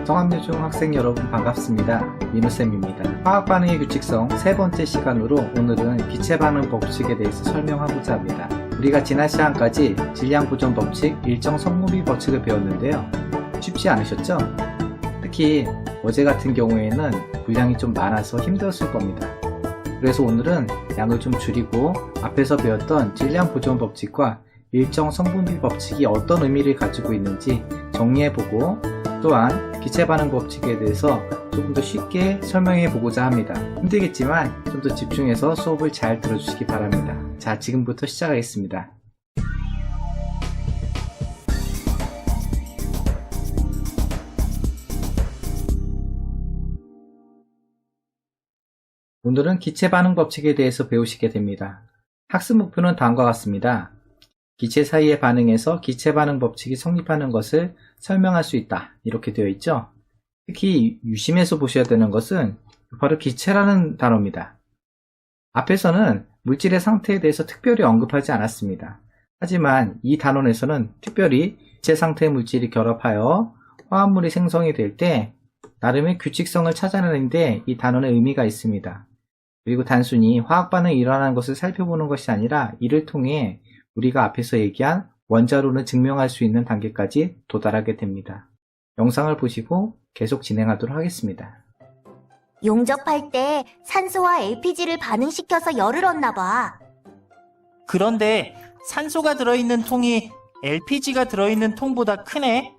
성함여중 학생 여러분 반갑습니다. 민우쌤입니다. 화학 반응의 규칙성 세 번째 시간으로 오늘은 기체 반응 법칙에 대해서 설명하고자 합니다. 우리가 지난 시간까지 질량 보존 법칙, 일정 성분비 법칙을 배웠는데요. 쉽지 않으셨죠? 특히 어제 같은 경우에는 분량이 좀 많아서 힘들었을 겁니다. 그래서 오늘은 양을 좀 줄이고 앞에서 배웠던 질량 보존 법칙과 일정 성분비 법칙이 어떤 의미를 가지고 있는지 정리해보고, 또한 기체 반응 법칙에 대해서 조금 더 쉽게 설명해 보고자 합니다. 힘들겠지만 좀 더 집중해서 수업을 잘 들어주시기 바랍니다. 자, 지금부터 시작하겠습니다. 오늘은 기체 반응 법칙에 대해서 배우시게 됩니다. 학습 목표는 다음과 같습니다. 기체 사이의 반응에서 기체 반응 법칙이 성립하는 것을 설명할 수 있다, 이렇게 되어 있죠. 특히 유심해서 보셔야 되는 것은 바로 기체라는 단어입니다. 앞에서는 물질의 상태에 대해서 특별히 언급하지 않았습니다. 하지만 이 단원에서는 특별히 기체 상태의 물질이 결합하여 화합물이 생성이 될 때 나름의 규칙성을 찾아내는 데 이 단원의 의미가 있습니다. 그리고 단순히 화학 반응이 일어나는 것을 살펴보는 것이 아니라 이를 통해 우리가 앞에서 얘기한 원자로는 증명할 수 있는 단계까지 도달하게 됩니다. 영상을 보시고 계속 진행하도록 하겠습니다. 용접할 때 산소와 LPG를 반응시켜서 열을 얻나 봐. 그런데 산소가 들어있는 통이 LPG가 들어있는 통보다 크네?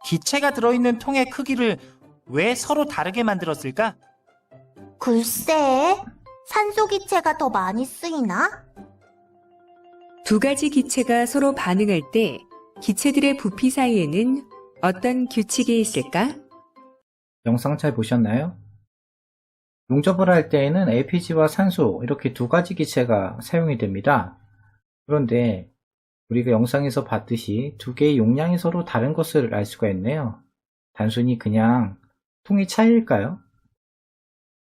기체가 들어있는 통의 크기를 왜 서로 다르게 만들었을까? 글쎄, 산소 기체가 더 많이 쓰이나? 두 가지 기체가 서로 반응할 때 기체들의 부피 사이에는 어떤 규칙이 있을까? 영상 잘 보셨나요? 용접을 할 때에는 LPG와 산소 이렇게 두 가지 기체가 사용이 됩니다. 그런데 우리가 영상에서 봤듯이 두 개의 용량이 서로 다른 것을 알 수가 있네요. 단순히 그냥 통의 차이일까요?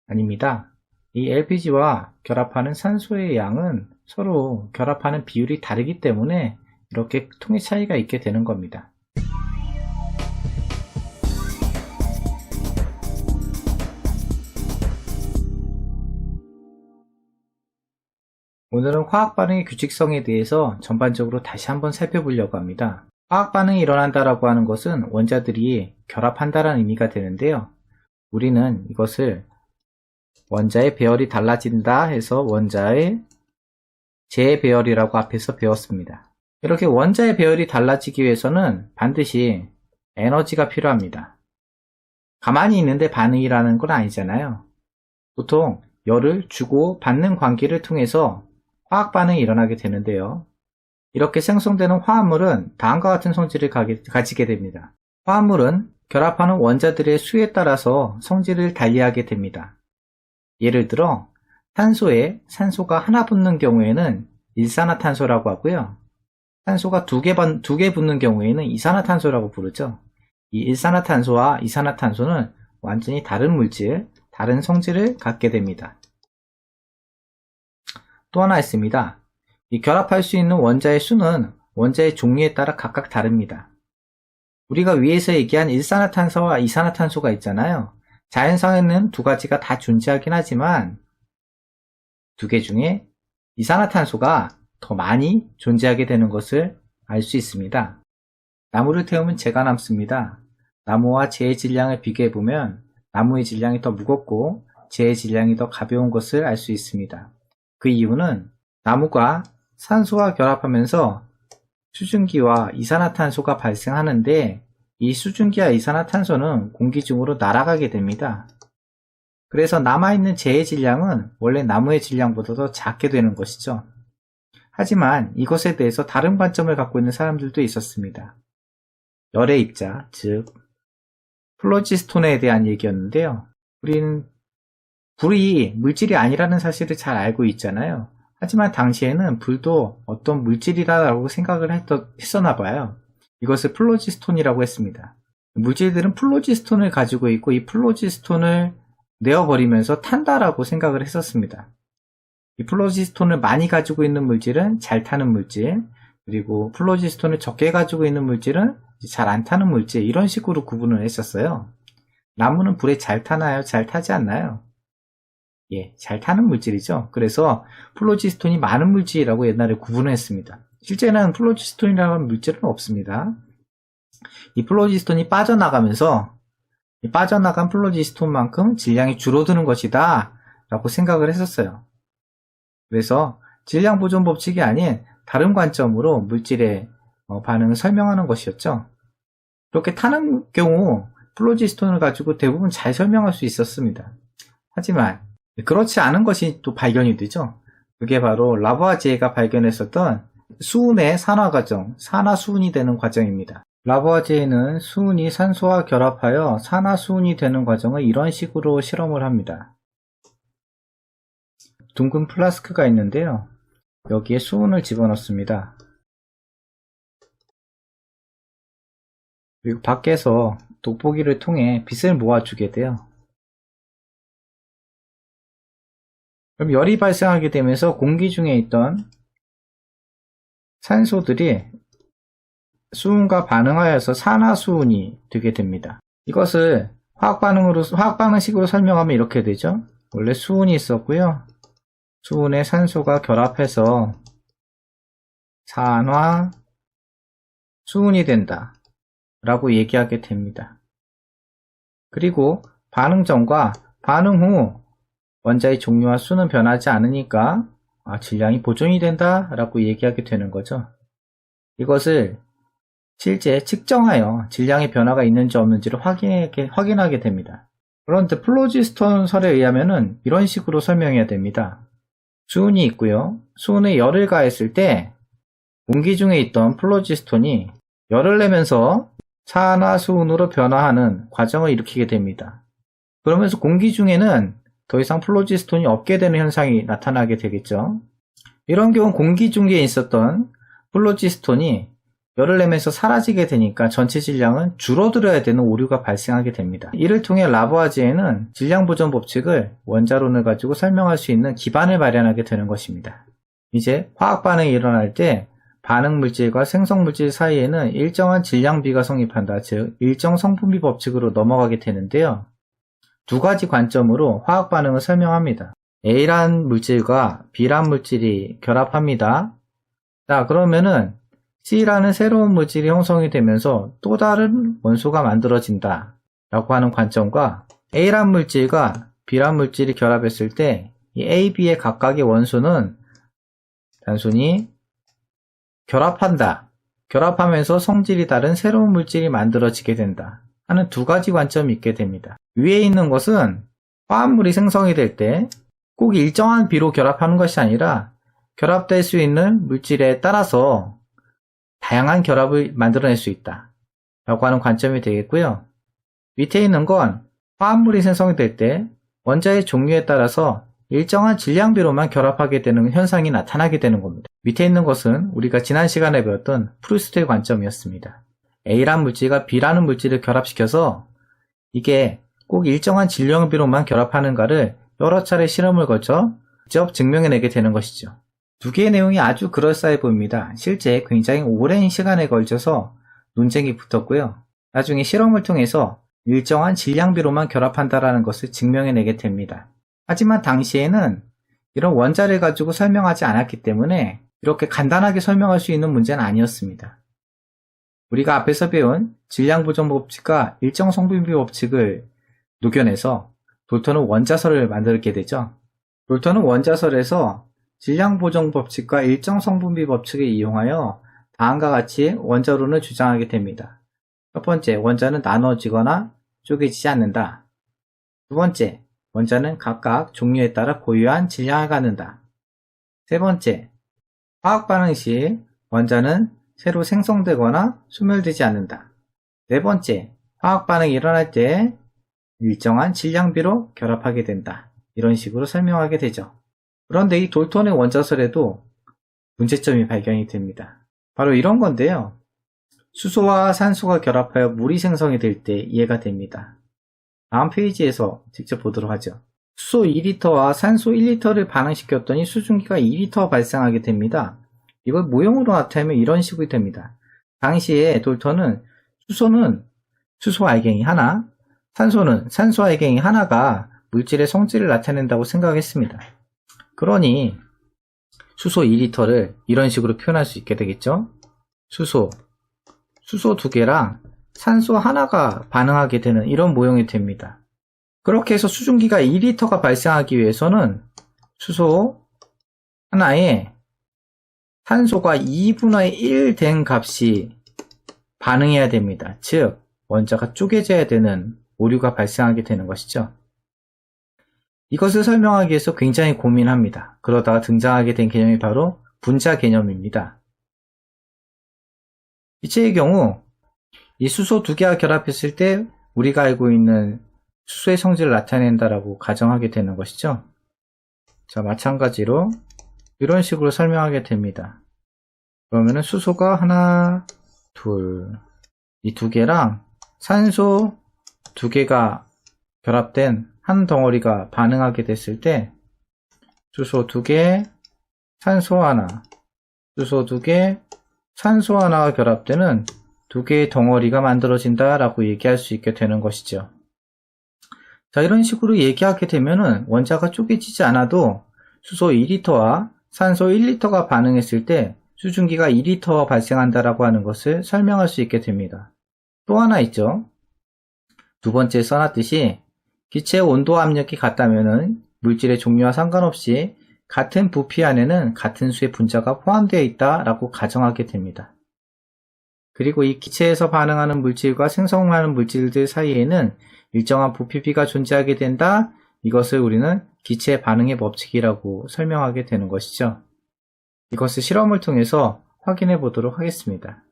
아닙니다. 이 LPG와 결합하는 산소의 양은 서로 결합하는 비율이 다르기 때문에 이렇게 통의 차이가 있게 되는 겁니다. 오늘은 화학 반응의 규칙성에 대해서 전반적으로 다시 한번 살펴보려고 합니다. 화학 반응이 일어난다라고 하는 것은 원자들이 결합한다라는 의미가 되는데요. 우리는 이것을 원자의 배열이 달라진다 해서 원자의 재배열이라고 앞에서 배웠습니다. 이렇게 원자의 배열이 달라지기 위해서는 반드시 에너지가 필요합니다. 가만히 있는데 반응이라는 건 아니잖아요. 보통 열을 주고 받는 관계를 통해서 화학 반응이 일어나게 되는데요. 이렇게 생성되는 화합물은 다음과 같은 성질을 가지게 됩니다. 화합물은 결합하는 원자들의 수에 따라서 성질을 달리하게 됩니다. 예를 들어 탄소에 산소가 하나 붙는 경우에는 일산화탄소라고 하고요. 산소가 두 개 붙는 경우에는 이산화탄소라고 부르죠. 이 일산화탄소와 이산화탄소는 완전히 다른 물질, 다른 성질을 갖게 됩니다. 또 하나 있습니다. 이 결합할 수 있는 원자의 수는 원자의 종류에 따라 각각 다릅니다. 우리가 위에서 얘기한 일산화탄소와 이산화탄소가 있잖아요. 자연상에는 두 가지가 다 존재하긴 하지만 두 개 중에 이산화탄소가 더 많이 존재하게 되는 것을 알 수 있습니다. 나무를 태우면 재가 남습니다. 나무와 재의 질량을 비교해보면 나무의 질량이 더 무겁고 재의 질량이 더 가벼운 것을 알 수 있습니다. 그 이유는 나무가 산소와 결합하면서 수증기와 이산화탄소가 발생하는데 이 수증기와 이산화탄소는 공기 중으로 날아가게 됩니다. 그래서 남아있는 재의 질량은 원래 나무의 질량보다 더 작게 되는 것이죠. 하지만 이것에 대해서 다른 관점을 갖고 있는 사람들도 있었습니다. 열의 입자, 즉 플로지스톤에 대한 얘기였는데요. 우리는 불이 물질이 아니라는 사실을 잘 알고 있잖아요. 하지만 당시에는 불도 어떤 물질이라고 생각을 했었나 봐요. 이것을 플로지스톤이라고 했습니다. 물질들은 플로지스톤을 가지고 있고 이 플로지스톤을 내어버리면서 탄다라고 생각을 했었습니다. 이 플로지스톤을 많이 가지고 있는 물질은 잘 타는 물질, 그리고 플로지스톤을 적게 가지고 있는 물질은 잘 안 타는 물질 이런 식으로 구분을 했었어요. 나무는 불에 잘 타나요? 잘 타지 않나요? 예, 잘 타는 물질이죠. 그래서 플로지스톤이 많은 물질이라고 옛날에 구분을 했습니다. 실제는 플로지스톤이라는 물질은 없습니다. 이 플로지스톤이 빠져나가면서 이 빠져나간 플로지스톤만큼 질량이 줄어드는 것이다 라고 생각을 했었어요. 그래서 질량 보존 법칙이 아닌 다른 관점으로 물질의 반응을 설명하는 것이었죠. 그렇게 타는 경우 플로지스톤을 가지고 대부분 잘 설명할 수 있었습니다. 하지만 그렇지 않은 것이 또 발견이 되죠. 그게 바로 라부아지에가 발견했었던 수은의 산화 과정, 산화수은이 되는 과정입니다. 라부아지에는 수은이 산소와 결합하여 산화수은이 되는 과정을 이런 식으로 실험을 합니다. 둥근 플라스크가 있는데요. 여기에 수은을 집어넣습니다. 그리고 밖에서 돋보기를 통해 빛을 모아주게 돼요. 그럼 열이 발생하게 되면서 공기 중에 있던 산소들이 수은과 반응하여서 산화수은이 되게 됩니다. 이것을 화학반응식으로 설명하면 이렇게 되죠. 원래 수은이 있었고요. 수은에 산소가 결합해서 산화 수은이 된다 라고 얘기하게 됩니다. 그리고 반응 전과 반응 후 원자의 종류와 수는 변하지 않으니까 질량이 보존이 된다 라고 얘기하게 되는 거죠. 이것을 실제 측정하여 질량의 변화가 있는지 없는지를 확인하게 됩니다. 그런데 플로지스톤설에 의하면은 이런 식으로 설명해야 됩니다. 수은이 있고요. 수은에 열을 가했을 때 공기 중에 있던 플로지스톤이 열을 내면서 산화수은으로 변화하는 과정을 일으키게 됩니다. 그러면서 공기 중에는 더 이상 플로지스톤이 없게 되는 현상이 나타나게 되겠죠. 이런 경우 공기 중에 있었던 플로지스톤이 열을 내면서 사라지게 되니까 전체 질량은 줄어들어야 되는 오류가 발생하게 됩니다. 이를 통해 라부아지에는 질량 보존 법칙을 원자론을 가지고 설명할 수 있는 기반을 마련하게 되는 것입니다. 이제 화학 반응이 일어날 때 반응 물질과 생성 물질 사이에는 일정한 질량비가 성립한다. 즉 일정 성분비 법칙으로 넘어가게 되는데요. 두 가지 관점으로 화학 반응을 설명합니다. A란 물질과 B란 물질이 결합합니다. 자, 그러면은 C라는 새로운 물질이 형성이 되면서 또 다른 원소가 만들어진다 라고 하는 관점과 A란 물질과 B란 물질이 결합했을 때 이 A, B의 각각의 원소는 단순히 결합한다. 결합하면서 성질이 다른 새로운 물질이 만들어지게 된다 하는 두 가지 관점이 있게 됩니다. 위에 있는 것은 화합물이 생성이 될 때 꼭 일정한 비로 결합하는 것이 아니라 결합될 수 있는 물질에 따라서 다양한 결합을 만들어낼 수 있다 라고 하는 관점이 되겠고요. 밑에 있는 건 화합물이 생성이 될 때 원자의 종류에 따라서 일정한 질량비로만 결합하게 되는 현상이 나타나게 되는 겁니다. 밑에 있는 것은 우리가 지난 시간에 배웠던 프루스트의 관점이었습니다. A라는 물질과 B라는 물질을 결합시켜서 이게 꼭 일정한 질량비로만 결합하는가를 여러 차례 실험을 거쳐 직접 증명해내게 되는 것이죠. 두 개의 내용이 아주 그럴싸해 보입니다. 실제 굉장히 오랜 시간에 걸쳐서 논쟁이 붙었고요. 나중에 실험을 통해서 일정한 질량비로만 결합한다라는 것을 증명해내게 됩니다. 하지만 당시에는 이런 원자를 가지고 설명하지 않았기 때문에 이렇게 간단하게 설명할 수 있는 문제는 아니었습니다. 우리가 앞에서 배운 질량보존 법칙과 일정 성분비 법칙을 녹여내서 돌턴은 원자설을 만들게 되죠. 돌턴은 원자설에서 질량보존 법칙과 일정 성분비 법칙을 이용하여 다음과 같이 원자론을 주장하게 됩니다. 첫 번째, 원자는 나눠지거나 쪼개지지 않는다. 두 번째, 원자는 각각 종류에 따라 고유한 질량을 갖는다. 세 번째, 화학 반응 시 원자는 새로 생성되거나 소멸되지 않는다. 네 번째, 화학 반응이 일어날 때 일정한 질량비로 결합하게 된다. 이런 식으로 설명하게 되죠. 그런데 이 돌턴의 원자설에도 문제점이 발견이 됩니다. 바로 이런 건데요. 수소와 산소가 결합하여 물이 생성이 될 때 이해가 됩니다. 다음 페이지에서 직접 보도록 하죠. 수소 2리터와 산소 1리터를 반응시켰더니 수증기가 2리터 발생하게 됩니다. 이걸 모형으로 나타내면 이런 식이 됩니다. 당시에 돌턴은 수소는 수소 알갱이 하나, 산소는 산소 알갱이 하나가 물질의 성질을 나타낸다고 생각했습니다. 그러니 수소 2리터를 이런 식으로 표현할 수 있게 되겠죠. 수소 2개랑 산소 하나가 반응하게 되는 이런 모형이 됩니다. 그렇게 해서 수증기가 2리터가 발생하기 위해서는 수소 하나에 산소가 2분의 1 된 값이 반응해야 됩니다. 즉 원자가 쪼개져야 되는 오류가 발생하게 되는 것이죠. 이것을 설명하기 위해서 굉장히 고민합니다. 그러다가 등장하게 된 개념이 바로 분자 개념입니다. 기체의 경우 이 수소 2개가 결합했을 때 우리가 알고 있는 수소의 성질을 나타낸다라고 가정하게 되는 것이죠. 자, 마찬가지로 이런 식으로 설명하게 됩니다. 그러면은 수소가 하나, 둘, 이 2개랑 산소 2개가 결합된 한 덩어리가 반응하게 됐을 때 수소 2개, 산소 하나, 수소 2개, 산소 하나가 결합되는 2개의 덩어리가 만들어진다라고 얘기할 수 있게 되는 것이죠. 자, 이런 식으로 얘기하게 되면은 원자가 쪼개지지 않아도 수소 2리터와 산소 1리터가 반응했을 때 수증기가 2리터 발생한다라고 하는 것을 설명할 수 있게 됩니다. 또 하나 있죠. 두 번째 써놨듯이 기체의 온도 압력이 같다면은 물질의 종류와 상관없이 같은 부피 안에는 같은 수의 분자가 포함되어 있다라고 가정하게 됩니다. 그리고 이 기체에서 반응하는 물질과 생성하는 물질들 사이에는 일정한 부피비가 존재하게 된다. 이것을 우리는 기체 반응의 법칙이라고 설명하게 되는 것이죠. 이것을 실험을 통해서 확인해 보도록 하겠습니다.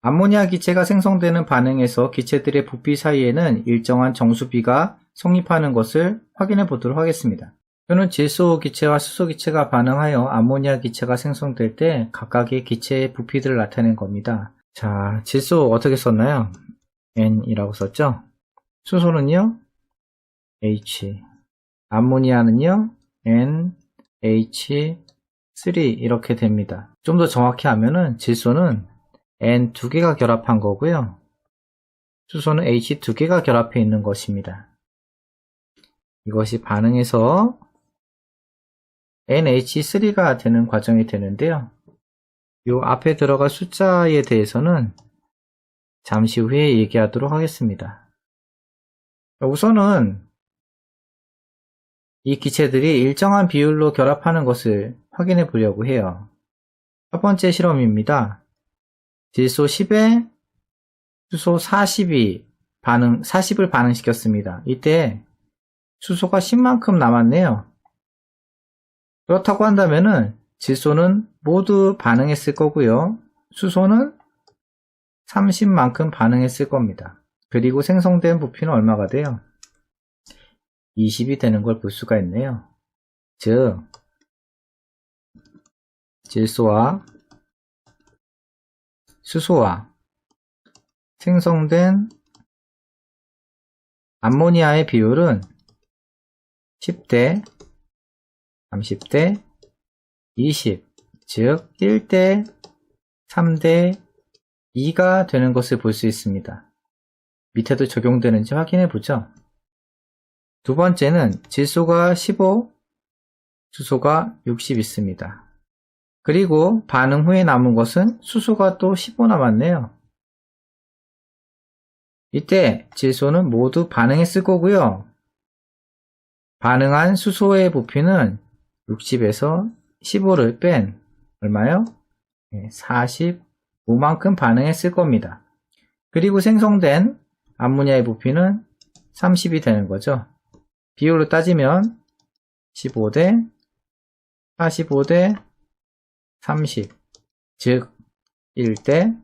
암모니아 기체가 생성되는 반응에서 기체들의 부피 사이에는 일정한 정수비가 성립하는 것을 확인해 보도록 하겠습니다. 이는 질소 기체와 수소 기체가 반응하여 암모니아 기체가 생성될 때 각각의 기체의 부피들을 나타낸 겁니다. 자, 질소 어떻게 썼나요? N이라고 썼죠? 수소는요? H, 암모니아는요? NH3 이렇게 됩니다. 좀 더 정확히 하면은 질소는 N 2개가 결합한 거고요. 수소는 H 2개가 결합해 있는 것입니다. 이것이 반응해서 NH3가 되는 과정이 되는데요. 이 앞에 들어갈 숫자에 대해서는 잠시 후에 얘기하도록 하겠습니다. 우선은 이 기체들이 일정한 비율로 결합하는 것을 확인해 보려고 해요. 첫 번째 실험입니다. 질소 10에 수소 40을 반응시켰습니다. 이때 수소가 10만큼 남았네요. 그렇다고 한다면은 질소는 모두 반응했을 거고요. 수소는 30만큼 반응했을 겁니다. 그리고 생성된 부피는 얼마가 돼요? 20이 되는 걸 볼 수가 있네요. 즉, 질소와 수소와 생성된 암모니아의 비율은 10대 30대 20, 즉 1대 3대 2가 되는 것을 볼 수 있습니다. 밑에도 적용되는지 확인해 보죠. 두 번째는 질소가 15, 수소가 60 있습니다. 그리고 반응 후에 남은 것은 수소가 또 15 남았네요. 이때 질소는 모두 반응했을 거고요. 반응한 수소의 부피는 60에서 15를 뺀 얼마요? 45만큼 반응했을 겁니다. 그리고 생성된 암모니아의 부피는 30이 되는 거죠. 비율로 따지면 15대 45대 30, 즉 1대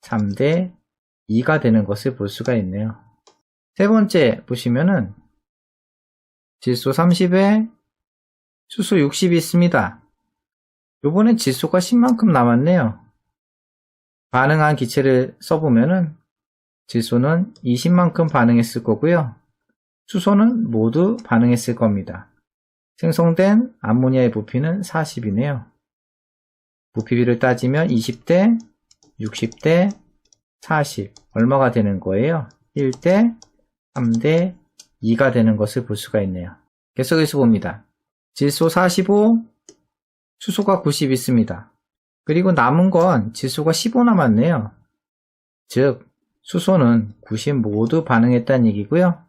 3대 2가 되는 것을 볼 수가 있네요. 세 번째 보시면은 질소 30에 수소 60이 있습니다. 요번엔 질소가 10만큼 남았네요. 반응한 기체를 써보면은 질소는 20만큼 반응했을 거고요. 수소는 모두 반응했을 겁니다. 생성된 암모니아의 부피는 40이네요. 부피비를 따지면 20대 60대 40 얼마가 되는 거예요? 1대 3대 2가 되는 것을 볼 수가 있네요. 계속해서 봅니다. 질소 45, 수소가 90 있습니다. 그리고 남은 건 질소가 15 남았네요. 즉 수소는 90 모두 반응했다는 얘기고요.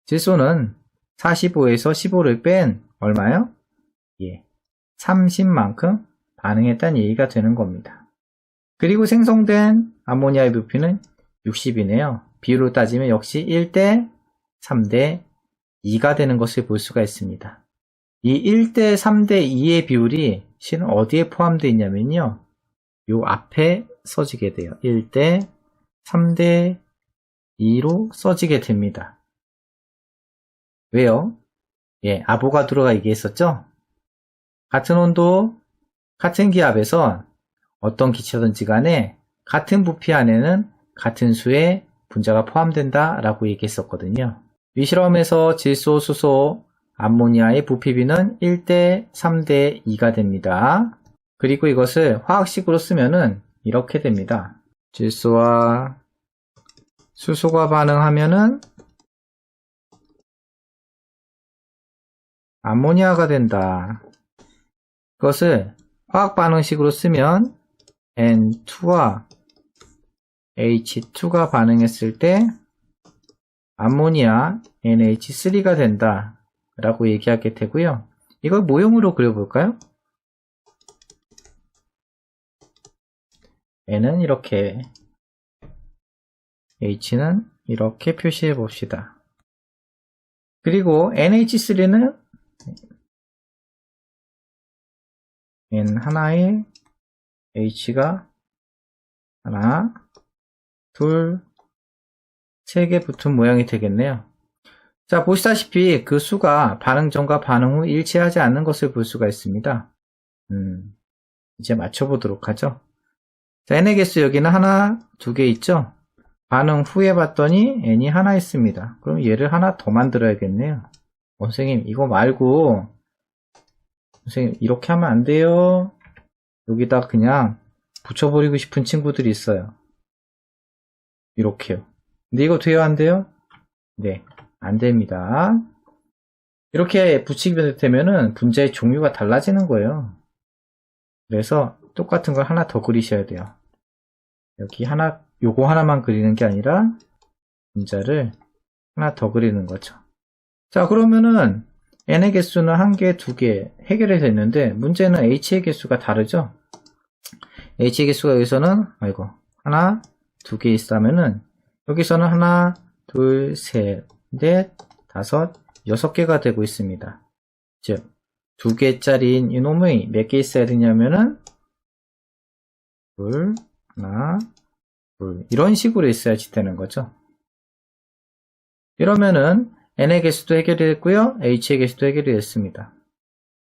질소는 45에서 15를 뺀 얼마요? 30만큼 반응했다는 얘기가 되는 겁니다. 그리고 생성된 암모니아의 부피는 60이네요. 비율로 따지면 역시 1대 3대 2가 되는 것을 볼 수가 있습니다. 이 1대 3대 2의 비율이 실은 어디에 포함되어 있냐면요. 요 앞에 써지게 돼요. 1대 3대 2로 써지게 됩니다. 왜요? 아보가드로가 얘기했었죠? 같은 온도, 같은 기압에서 어떤 기체든지 간에 같은 부피 안에는 같은 수의 분자가 포함된다 라고 얘기했었거든요. 이 실험에서 질소, 수소, 암모니아의 부피비는 1대 3대 2가 됩니다. 그리고 이것을 화학식으로 쓰면은 이렇게 됩니다. 질소와 수소가 반응하면은 암모니아가 된다. 이것을 화학 반응식으로 쓰면 N2와 H2가 반응했을 때 암모니아 NH3가 된다 라고 얘기하게 되고요. 이걸 모형으로 그려볼까요? N은 이렇게, H는 이렇게 표시해 봅시다. 그리고 NH3는 N 하나에 H가 하나, 둘, 세 개 붙은 모양이 되겠네요. 자, 보시다시피 그 수가 반응 전과 반응 후 일치하지 않는 것을 볼 수가 있습니다. 이제 맞춰보도록 하죠. 자, N의 개수 여기는 하나, 두 개 있죠? 반응 후에 봤더니 N이 하나 있습니다. 그럼 얘를 하나 더 만들어야겠네요. 선생님, 이거 말고, 선생님, 이렇게 하면 안 돼요. 여기다 그냥 붙여버리고 싶은 친구들이 있어요. 이렇게요. 근데 이거 돼요, 안 돼요? 네, 안 됩니다. 이렇게 붙이게 되면은 분자의 종류가 달라지는 거예요. 그래서 똑같은 걸 하나 더 그리셔야 돼요. 여기 하나, 요거 하나만 그리는 게 아니라 분자를 하나 더 그리는 거죠. 자, 그러면은 N의 개수는 한 개, 두 개 해결이 됐는데 문제는 H의 개수가 다르죠? H의 개수가 여기서는 하나, 두 개 있다면은 여기서는 하나, 둘, 셋, 넷, 다섯, 6개가 되고 있습니다. 즉, 2개짜리인 이놈의 몇 개 있어야 되냐면은 둘, 하나, 둘 이런 식으로 있어야지 되는 거죠. 이러면은 N의 개수도 해결이 됐고요. H의 개수도 해결이 됐습니다.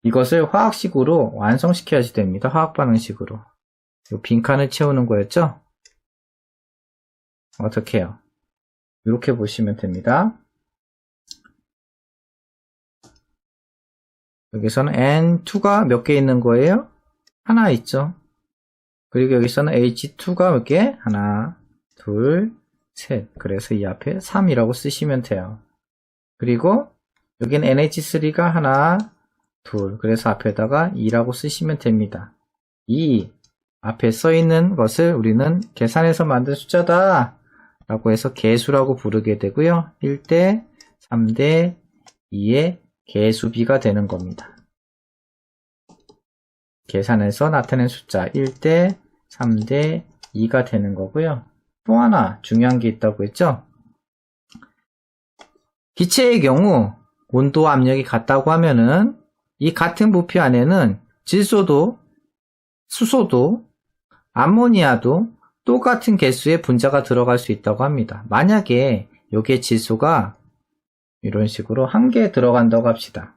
이것을 화학식으로 완성시켜야지 됩니다. 화학 반응식으로. 이 빈칸을 채우는 거였죠? 어떻게 해요? 이렇게 보시면 됩니다. 여기서는 N2가 몇 개 있는 거예요? 하나 있죠. 그리고 여기서는 H2가 몇 개? 하나, 둘, 셋. 그래서 이 앞에 3이라고 쓰시면 돼요. 그리고 여기는 NH3가 하나, 둘. 그래서 앞에다가 2라고 쓰시면 됩니다. 2 앞에 써 있는 것을 우리는 계산해서 만든 숫자다 라고 해서 개수라고 부르게 되고요. 1대 3대 2의 개수비가 되는 겁니다. 계산해서 나타낸 숫자 1대 3대 2가 되는 거고요. 또 하나 중요한 게 있다고 했죠. 기체의 경우 온도 압력이 같다고 하면은 이 같은 부피 안에는 질소도 수소도 암모니아도 똑같은 개수의 분자가 들어갈 수 있다고 합니다. 만약에 여기에 질소가 이런 식으로 한 개 들어간다고 합시다.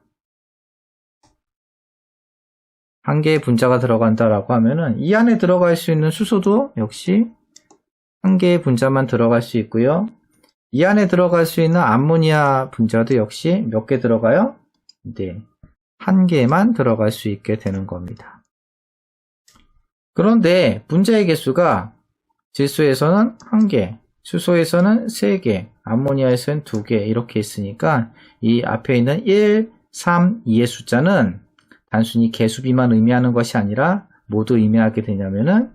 한 개의 분자가 들어간다라고 하면은 이 안에 들어갈 수 있는 수소도 역시 한 개의 분자만 들어갈 수 있고요. 이 안에 들어갈 수 있는 암모니아 분자도 역시 몇 개 들어가요? 네, 한 개만 들어갈 수 있게 되는 겁니다. 그런데 분자의 개수가 질소에서는 1개, 수소에서는 3개, 암모니아에서는 2개 이렇게 있으니까 이 앞에 있는 1, 3, 2의 숫자는 단순히 개수비만 의미하는 것이 아니라 모두 의미하게 되냐면은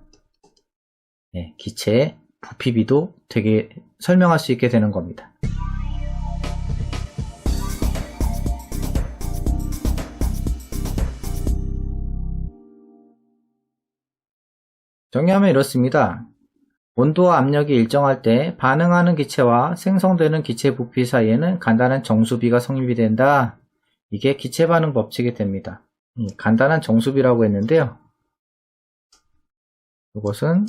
기체의 부피비도 되게 설명할 수 있게 되는 겁니다. 정리하면 이렇습니다. 온도와 압력이 일정할 때 반응하는 기체와 생성되는 기체 부피 사이에는 간단한 정수비가 성립이 된다. 이게 기체 반응 법칙이 됩니다. 간단한 정수비라고 했는데요. 이것은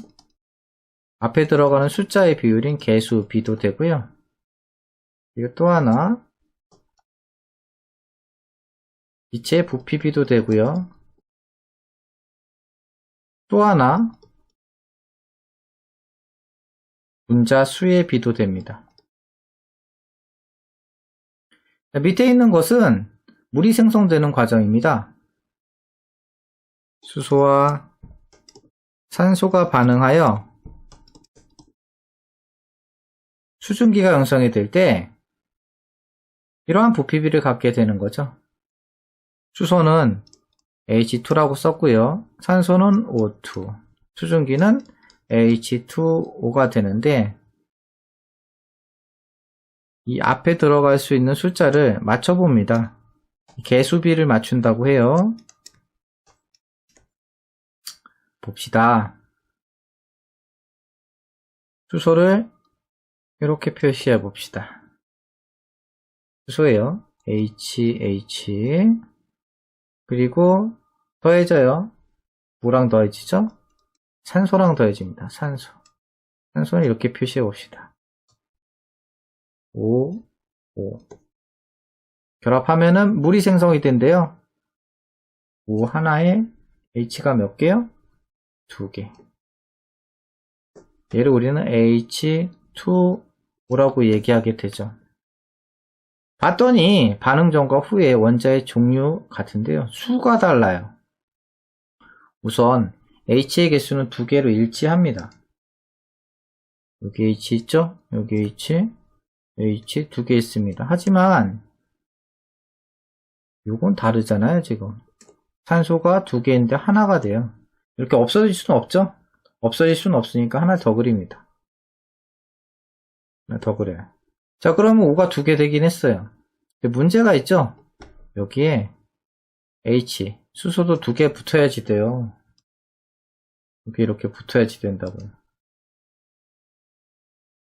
앞에 들어가는 숫자의 비율인 개수비도 되고요. 그리고 또 하나 기체 부피비도 되고요. 또 하나 분자 수의 비도 됩니다. 밑에 있는 것은 물이 생성되는 과정입니다. 수소와 산소가 반응하여 수증기가 형성이 될 때 이러한 부피비를 갖게 되는 거죠. 수소는 H2라고 썼고요. 산소는 O2, 수증기는 H2O가 되는데 이 앞에 들어갈 수 있는 숫자를 맞춰봅니다. 개수비를 맞춘다고 해요. 봅시다. 수소를 이렇게 표시해 봅시다. 수소예요. HH 그리고 더해져요. 뭐랑 더해지죠? 산소랑 더해집니다. 산소. 산소는 이렇게 표시해 봅시다. O, O. 결합하면은 물이 생성이 된대요. O 하나에 H가 몇 개요? 2개. 얘를 우리는 H2O라고 얘기하게 되죠. 봤더니 반응 전과 후에 원자의 종류 같은데요. 수가 달라요. 우선 H의 개수는 2개로 일치합니다. 여기 H 있죠? 여기 H 2개 있습니다. 하지만 요건 다르잖아요, 지금. 산소가 2개인데 하나가 돼요. 이렇게 없어질 수는 없죠? 없어질 수는 없으니까 하나 더 그립니다. 하나 더 그려요. 자, 그러면 O가 2개 되긴 했어요. 근데 문제가 있죠? 여기에 H, 수소도 2개 붙어야지 돼요. 여기 이렇게 붙어야지 된다고요.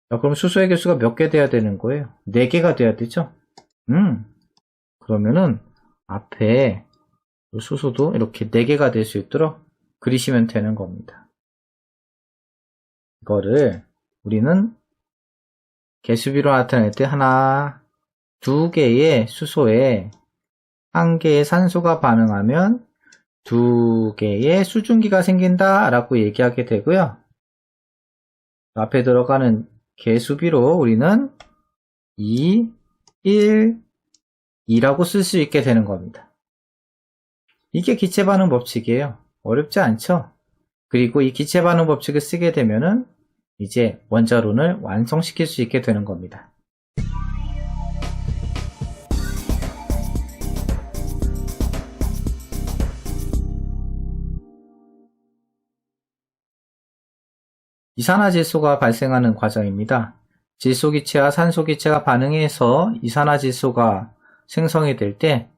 자, 그럼 수소의 개수가 몇 개 돼야 되는 거예요? 4개가 돼야 되죠? 그러면은 앞에 수소도 이렇게 4개가 될 수 있도록 그리시면 되는 겁니다. 이거를 우리는 개수비로 나타낼 때 하나, 2개의 수소에 1개의 산소가 반응하면 2개의 수증기가 생긴다 라고 얘기하게 되고요. 앞에 들어가는 개수비로 우리는 2, 1, 2라고 쓸 수 있게 되는 겁니다. 이게 기체 반응 법칙이에요. 어렵지 않죠? 그리고 이 기체 반응 법칙을 쓰게 되면은 이제 원자론을 완성시킬 수 있게 되는 겁니다. 이산화질소가 발생하는 과정입니다. 질소기체와 산소기체가 반응해서 이산화질소가 생성이 될 때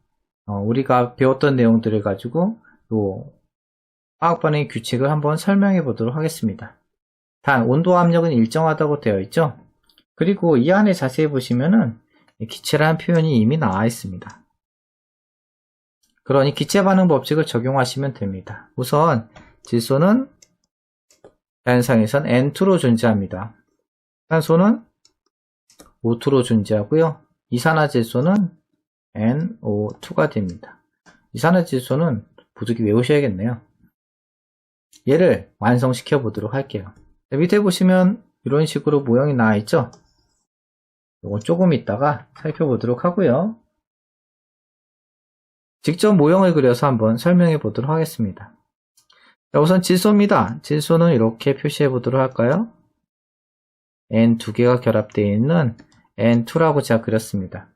우리가 배웠던 내용들을 가지고 요 화학 반응의 규칙을 한번 설명해 보도록 하겠습니다. 단 온도와 압력은 일정하다고 되어 있죠. 그리고 이 안에 자세히 보시면은 기체라는 표현이 이미 나와 있습니다. 그러니 기체 반응 법칙을 적용하시면 됩니다. 우선 질소는 자연상에선 N2로 존재합니다. 산소는 O2로 존재하고요. 이산화질소는 NO2가 됩니다. 이산화질소는 부득이 외우셔야겠네요. 얘를 완성시켜 보도록 할게요. 밑에 보시면 이런 식으로 모형이 나와 있죠? 이건 조금 있다가 살펴보도록 하고요. 직접 모형을 그려서 한번 설명해 보도록 하겠습니다. 자, 우선 질소입니다. 질소는 이렇게 표시해 보도록 할까요? N 두 개가 결합되어 있는 N2라고 제가 그렸습니다.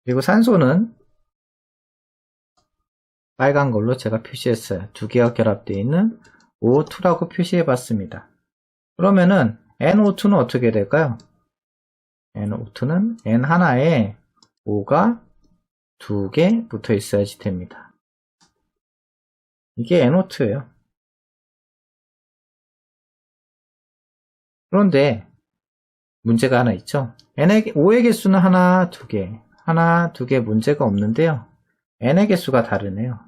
그리고 산소는 빨간 걸로 제가 표시했어요. 두 개가 결합되어 있는 O2라고 표시해 봤습니다. 그러면은 NO2는 어떻게 될까요? NO2는 N 하나에 O가 두 개 붙어 있어야지 됩니다. 이게 NO2예요. 그런데 문제가 하나 있죠. O의 개수는 하나, 두 개 문제가 없는데요. N의 개수가 다르네요.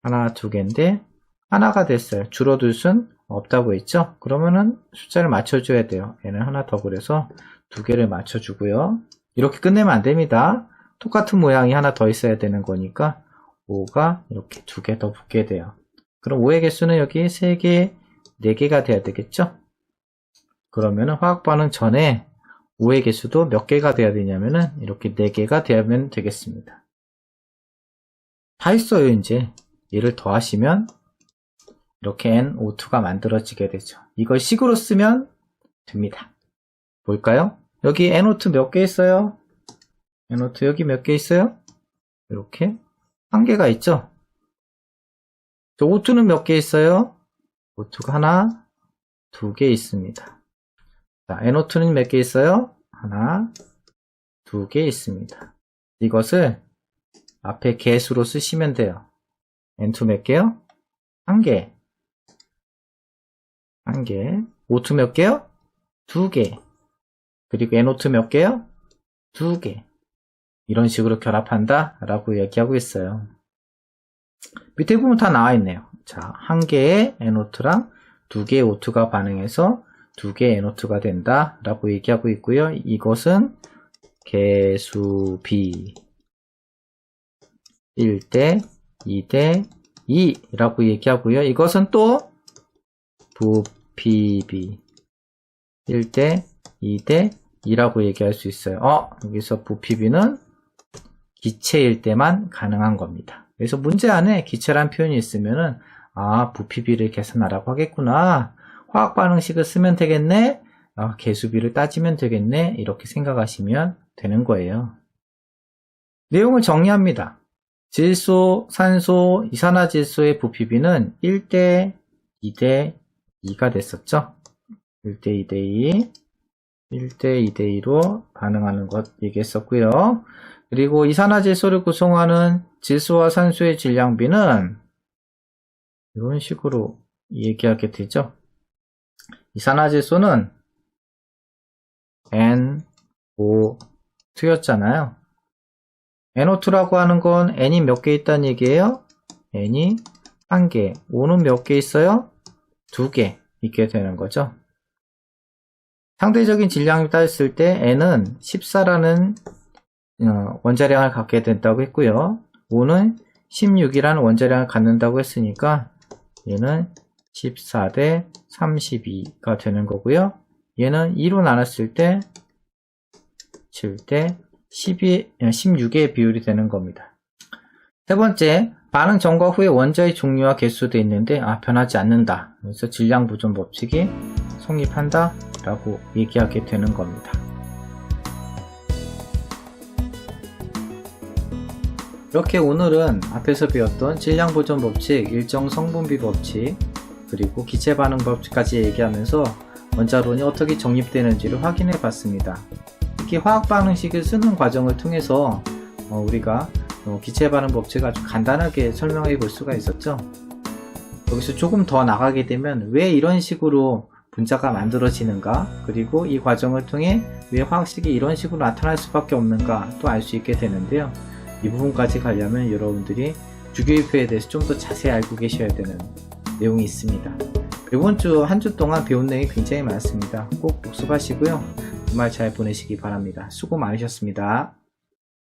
하나, 두 개인데 하나가 됐어요. 줄어들 순 없다고 했죠. 그러면은 숫자를 맞춰줘야 돼요. N을 하나 더 그려서 두 개를 맞춰주고요. 이렇게 끝내면 안 됩니다. 똑같은 모양이 하나 더 있어야 되는 거니까 5가 이렇게 두 개 더 붙게 돼요. 그럼 5의 개수는 여기 3개, 4개가 돼야 되겠죠? 그러면은 화학 반응 전에 5의 개수도 몇 개가 돼야 되냐면은 이렇게 4개가 되면 되겠습니다. 다 있어요, 이제. 얘를 더하시면 이렇게 NO2가 만들어지게 되죠. 이걸 식으로 쓰면 됩니다. 볼까요? 여기 NO2 몇 개 있어요? NO2 여기 몇 개 있어요? 이렇게 한 개가 있죠? 저 O2는 몇 개 있어요? O2가 하나, 두 개 있습니다. 자, NO2는 몇 개 있어요? 하나, 두 개 있습니다. 이것을 앞에 개수로 쓰시면 돼요. N2 몇 개요? 한 개. 한 개. O2 몇 개요? 두 개. 그리고 NO2 몇 개요? 두 개. 이런 식으로 결합한다 라고 얘기하고 있어요. 밑에 보면 다 나와 있네요. 자, 한 개의 NO2랑 두 개의 O2가 반응해서 두 개의 NO2가 된다 라고 얘기하고 있고요. 이것은 개수 B 1대 2대 2 라고 얘기하고요. 이것은 또 부피 B 1대 2대 2라고 얘기할 수 있어요. 여기서 부피 B는 기체일 때만 가능한 겁니다. 그래서 문제 안에 기체란 표현이 있으면은 부피 B를 계산하라고 하겠구나. 화학 반응식을 쓰면 되겠네. 개수 B를 따지면 되겠네. 이렇게 생각하시면 되는 거예요. 내용을 정리합니다. 질소, 산소, 이산화질소의 부피 B는 1대 2대 2가 됐었죠. 1대 2대 2, 1대 2대 2로 반응하는 것 얘기했었고요. 그리고 이산화질소를 구성하는 질소와 산소의 질량비는 이런 식으로 얘기하게 되죠. 이산화질소는 NO2였잖아요. NO2라고 하는 건 N이 몇 개 있다는 얘기예요? N이 한 개. O는 몇 개 있어요? 두 개 있게 되는 거죠. 상대적인 질량을 따졌을 때 N은 14라는 원자량을 갖게 된다고 했고요. O는 16이라는 원자량을 갖는다고 했으니까 얘는 14대 32가 되는 거고요. 얘는 2로 나눴을 때 7대 16의 비율이 되는 겁니다. 세 번째, 반응 전과 후의 원자의 종류와 개수도 있는데 변하지 않는다. 그래서 질량 보존 법칙이 성립한다 라고 얘기하게 되는 겁니다. 이렇게 오늘은 앞에서 배웠던 질량 보존 법칙, 일정 성분비 법칙, 그리고 기체 반응 법칙까지 얘기하면서 원자론이 어떻게 정립되는지를 확인해 봤습니다. 특히 화학 반응식을 쓰는 과정을 통해서 우리가 기체 반응 법칙을 아주 간단하게 설명해 볼 수가 있었죠. 여기서 조금 더 나가게 되면 왜 이런 식으로 분자가 만들어지는가, 그리고 이 과정을 통해 왜 화학식이 이런 식으로 나타날 수밖에 없는가 또 알 수 있게 되는데요. 이 부분까지 가려면 여러분들이 주기율표에 대해서 좀 더 자세히 알고 계셔야 되는 내용이 있습니다. 이번 주 한 주 동안 배운 내용이 굉장히 많습니다. 꼭 복습하시고요. 주말 잘 보내시기 바랍니다. 수고 많으셨습니다.